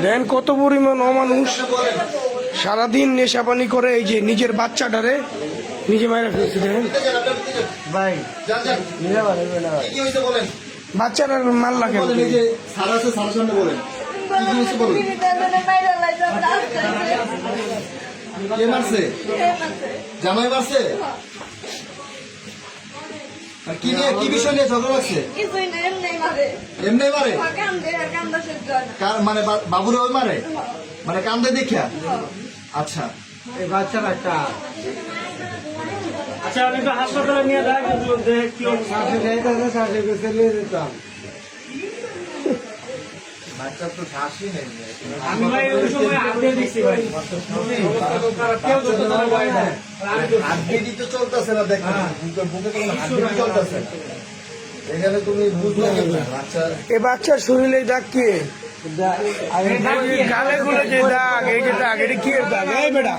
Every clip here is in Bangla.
দেন কত পরিমাণ অমানুষ সারাদিন নেশাপানি করে এই যে নিজের বাচ্চাটারে নিজে মায়েরা ফেলছে। দেখেন ভাই বাচ্চারা মারলা কেন? জামাই মারছে কি নিয়ে, কি বিষয় নিয়ে ঝগড়া লাগছে? এমনি মারে মানে বাবুরে ওই মারে মানে কান্দে দেখিয়া। আচ্ছা বাচ্চা বাচ্চা আচ্ছা আমি তো হাসপাতালে নিয়ে যেতাম। বাচ্চার তো শ্বাসই নেই। আমি ভাই ওই সময় হাত দিয়ে দিচ্ছি ভাই, হাতবিটি তো চলতেছে না, দেখেন বুকে তো হাতবিটি চলতেছে না। এখানে তুমি বুঝলে না বাচ্চার শরীরে দাগ কি? গালে গুলো যে দাগ, এই যে দাগ, এটা কি দাগ? এই বেটা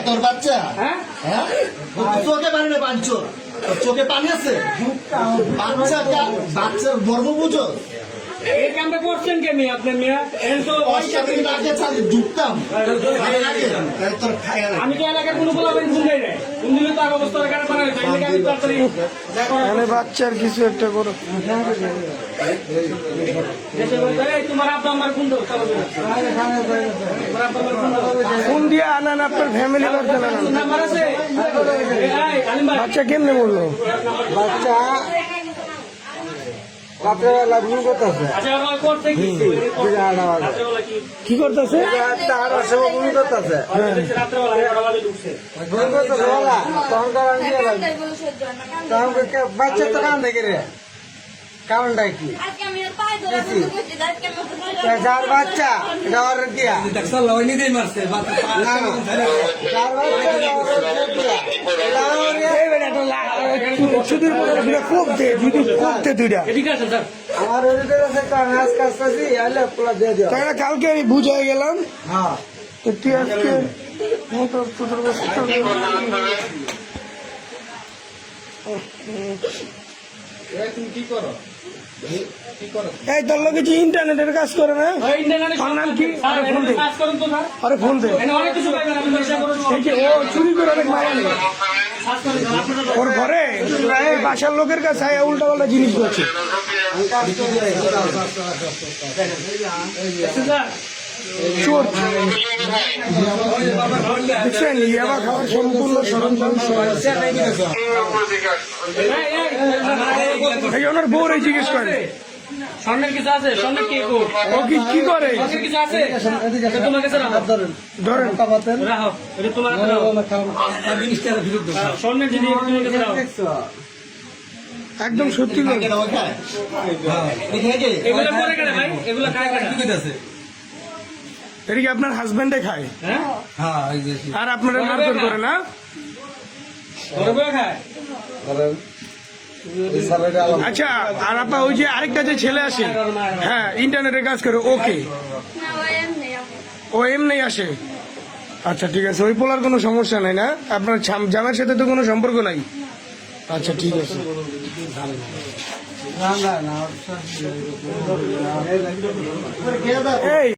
তোর বাচ্চা চোখে পানি না পাঞ্চর, চোখে পানি আছে বাচ্চার গর্ব বুঝো। এই কামটা করছেন কে মেয়ে আপনার মেয়ে? ঢুকতাম আমি তো এলাকার কোনো বলাবেন শুনলেই নাই, শুনলে তো আর অবস্থা বাচ্চার কিছু একটা করো। তোমার আব্বা আমার ফোন দাও, ফোন দিয়ে আনান আপনার ফ্যামিলি করতে না। নাম্বার আছে? বাচ্চা কেমনে বললো? বাচ্চা রাত্রেবেলা ঘুম করতেছে, কি করতেছে? ঘুম করতেছে তখন বাচ্চা তো কান দেখে রে, কারণটা কি? যার বাচ্চা এটা অর্ডার দিয়া আমার কালকে আমি বুঝাই গেলাম। হ্যাঁ তুই আজকে তুমি কি করো? এই তোর লোকে যে ইন্টারনেটের কাজ করে না, নাম কি? আরে ফোন দে। ও চুরি করে অনেক মারা নেই ওর ঘরে, বাসার লোকের কাছে উল্টা পাল্টা জিনিস করছে। চোর দেখছেন, ইয়াবা খাওয়ার সম্পূর্ণ সরঞ্জাম ওনার বউ এই জিজ্ঞেস করে স্বর্ণের কিছু আছে? স্বর্ণের কি ও কি করে? কিছু আছে? তোমার কাছে ধরেন রাখো, এটা তোমার হাতে রাখো। স্বর্ণের জিনিস তোমার কাছে রাখো। একদম সত্যি করে। এগুলো পরে কেন ভাই? এগুলো খায় কেন? এটা কি আপনার হাজবেন্ডে খায়? হ্যাঁ আর আপনারা মারধর করে না? খায়। আচ্ছা, আর আপা ওই যে আরেকটা যে ছেলে আসে, হ্যাঁ ইন্টারনেটের কাজ করে, ওকে ও এমনি আসে? আচ্ছা ঠিক আছে, ওই পোলার কোনো সমস্যা নাই না? আপনার জামাইয়ের সাথে তো কোনো সম্পর্ক নাই? আচ্ছা ঠিক আছে। এই